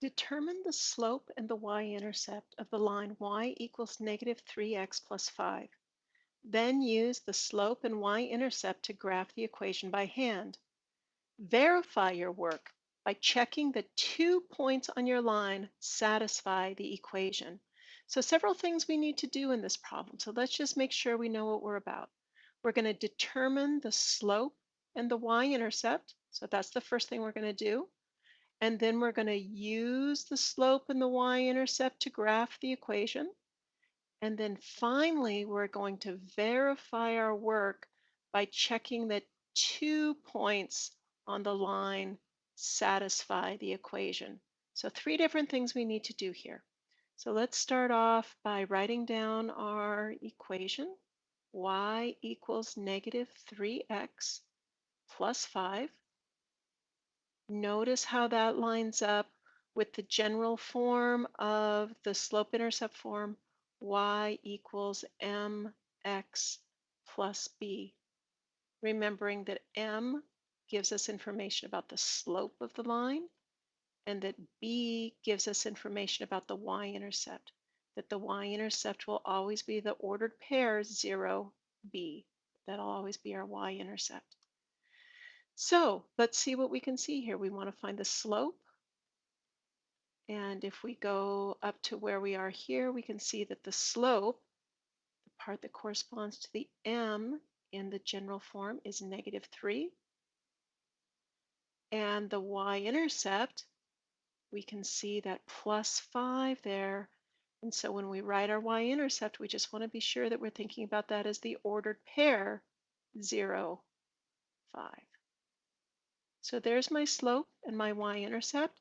Determine the slope and the y-intercept of the line y equals negative 3x plus 5. Then use the slope and y-intercept to graph the equation by hand. Verify your work by checking that 2 points on your line satisfy the equation. So several things we need to do in this problem. So let's just make sure we know what we're about. We're going to determine the slope and the y-intercept. So that's the first thing we're going to do. And then we're going to use the slope and the y-intercept to graph the equation. And then finally, we're going to verify our work by checking that 2 points on the line satisfy the equation. So three different things we need to do here. So let's start off by writing down our equation. Y equals negative 3x plus 5. Notice how that lines up with the general form of the slope-intercept form, y equals mx plus b. Remembering that m gives us information about the slope of the line and that b gives us information about the y-intercept, that the y-intercept will always be the ordered pair 0, b. That'll always be our y-intercept. So let's see what we can see here. We want to find the slope. And if we go up to where we are here, we can see that the slope, the part that corresponds to the m in the general form, is negative 3. And the y-intercept, we can see that plus 5 there. And so when we write our y-intercept, we just want to be sure that we're thinking about that as the ordered pair 0, 5. So there's my slope and my y-intercept.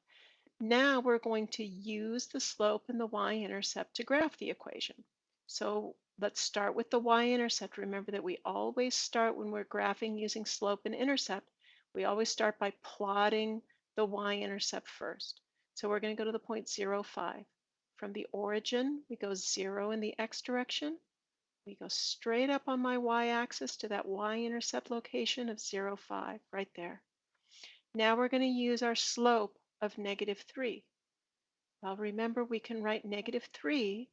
Now we're going to use the slope and the y-intercept to graph the equation. So let's start with the y-intercept. Remember that we always start when we're graphing using slope and intercept. We always start by plotting the y-intercept first. So we're going to go to the point 0, 5. From the origin, we go 0 in the x direction. We go straight up on my y-axis to that y-intercept location of 0, 5, right there. Now we're going to use our slope of negative 3. Well, remember we can write negative 3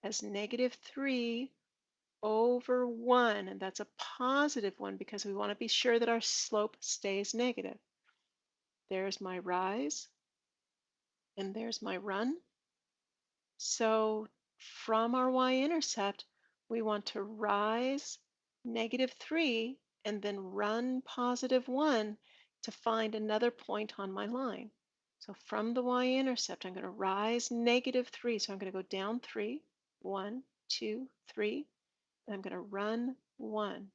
as negative 3 over 1, and that's a positive one because we want to be sure that our slope stays negative. There's my rise, and there's my run. So from our y-intercept, we want to rise negative 3 and then run positive 1 to find another point on my line. So from the y-intercept, I'm going to rise negative 3. So I'm going to go down 3, 1, 2, 3, and I'm going to run 1.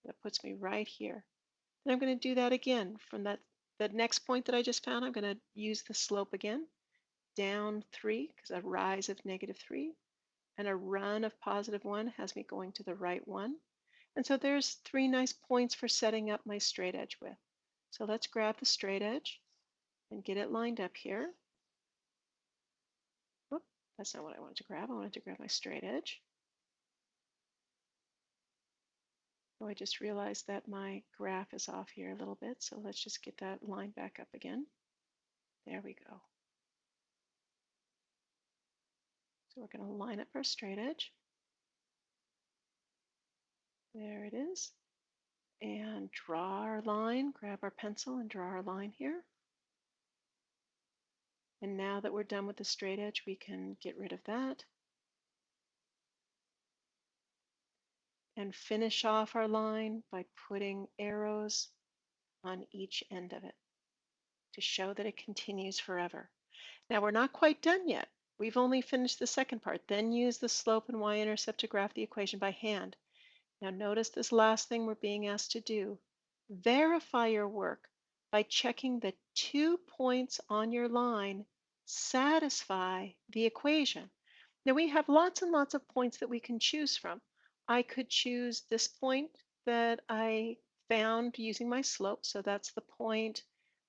That puts me right here. And I'm going to do that again. From that next point that I just found, I'm going to use the slope again. Down 3, because a rise of negative 3, and a run of positive 1 has me going to the right 1. And so there's 3 nice points for setting up my straight edge with. So let's grab the straight edge and get it lined up here. Whoop, that's not what I wanted to grab. I wanted to grab my straight edge. Oh, I just realized that my graph is off here a little bit, so let's just get that line back up again. There we go. So we're going to line up our straight edge. There it is. And draw our line, grab our pencil and draw our line here. And now that we're done with the straight edge, we can get rid of that. And finish off our line by putting arrows on each end of it to show that it continues forever. Now we're not quite done yet. We've only finished the second part. Then use the slope and y-intercept to graph the equation by hand. Now notice this last thing we're being asked to do. Verify your work by checking that 2 points on your line satisfy the equation. Now we have lots and lots of points that we can choose from. I could choose this point that I found using my slope. So that's the point.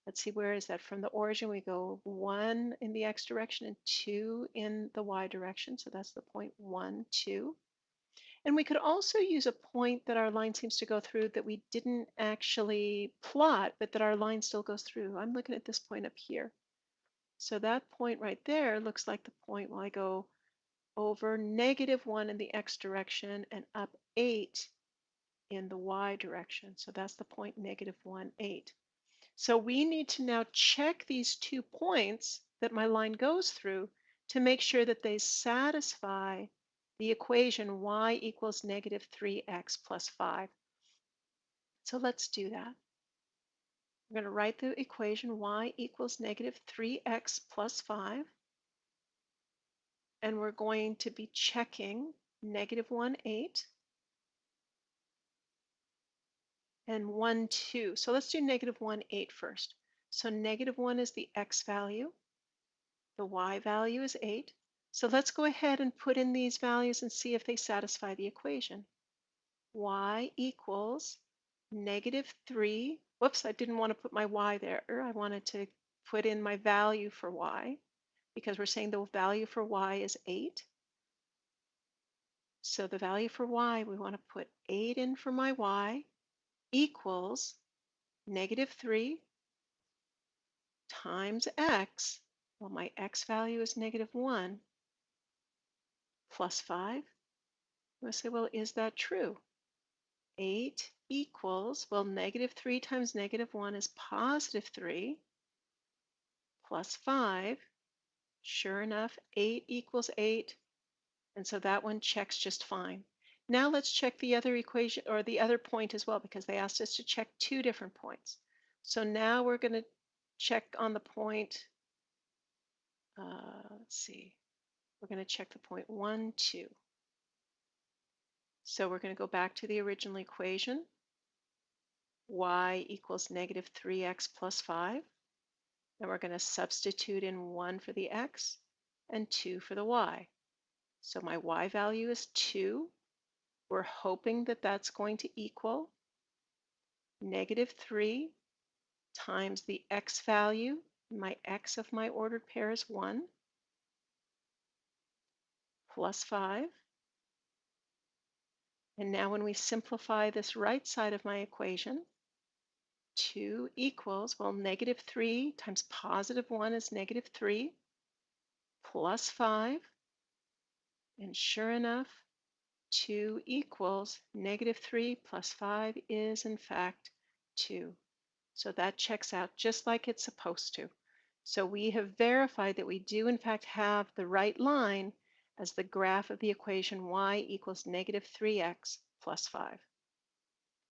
Let's see, where is that? From the origin, we go 1 in the x direction and 2 in the y direction. So that's the point 1, 2. And we could also use a point that our line seems to go through that we didn't actually plot, but that our line still goes through. I'm looking at this point up here. So that point right there looks like the point where I go over -1 in the x direction and up 8 in the y direction. So that's the point -1, 8. So we need to now check these 2 points that my line goes through to make sure that they satisfy the equation y equals -3x plus 5. So let's do that. We're going to write the equation y equals -3x plus 5, and we're going to be checking -1, 8, and 1, 2. So let's do -1, 8 first. So -1 is the x value, the y value is 8. So let's go ahead and put in these values and see if they satisfy the equation. Y equals -3. Whoops, I didn't want to put my y there. I wanted to put in my value for y because we're saying the value for y is 8. So the value for y, we want to put 8 in for my y equals -3 times x. Well, my x value is -1 plus 5. We'll say, well, is that true? 8 equals, well, -3 times -1 is +3 plus 5. Sure enough, 8 equals 8. And so that one checks just fine. Now let's check the other equation or the other point as well because they asked us to check 2 different points. So now we're going to check on the point, let's see, we're going to check the point 1, 2. So we're going to go back to the original equation. Y equals -3x plus 5. And we're going to substitute in 1 for the x and 2 for the y. So my y value is 2. We're hoping that that's going to equal -3 times the x value. My x of my ordered pair is 1 plus 5. And now when we simplify this right side of my equation, 2 equals, well, -3 times +1 is -3 plus 5. And sure enough, 2 equals -3 plus 5 is in fact 2. So that checks out just like it's supposed to. So we have verified that we do in fact have the right line as the graph of the equation y equals -3x plus 5.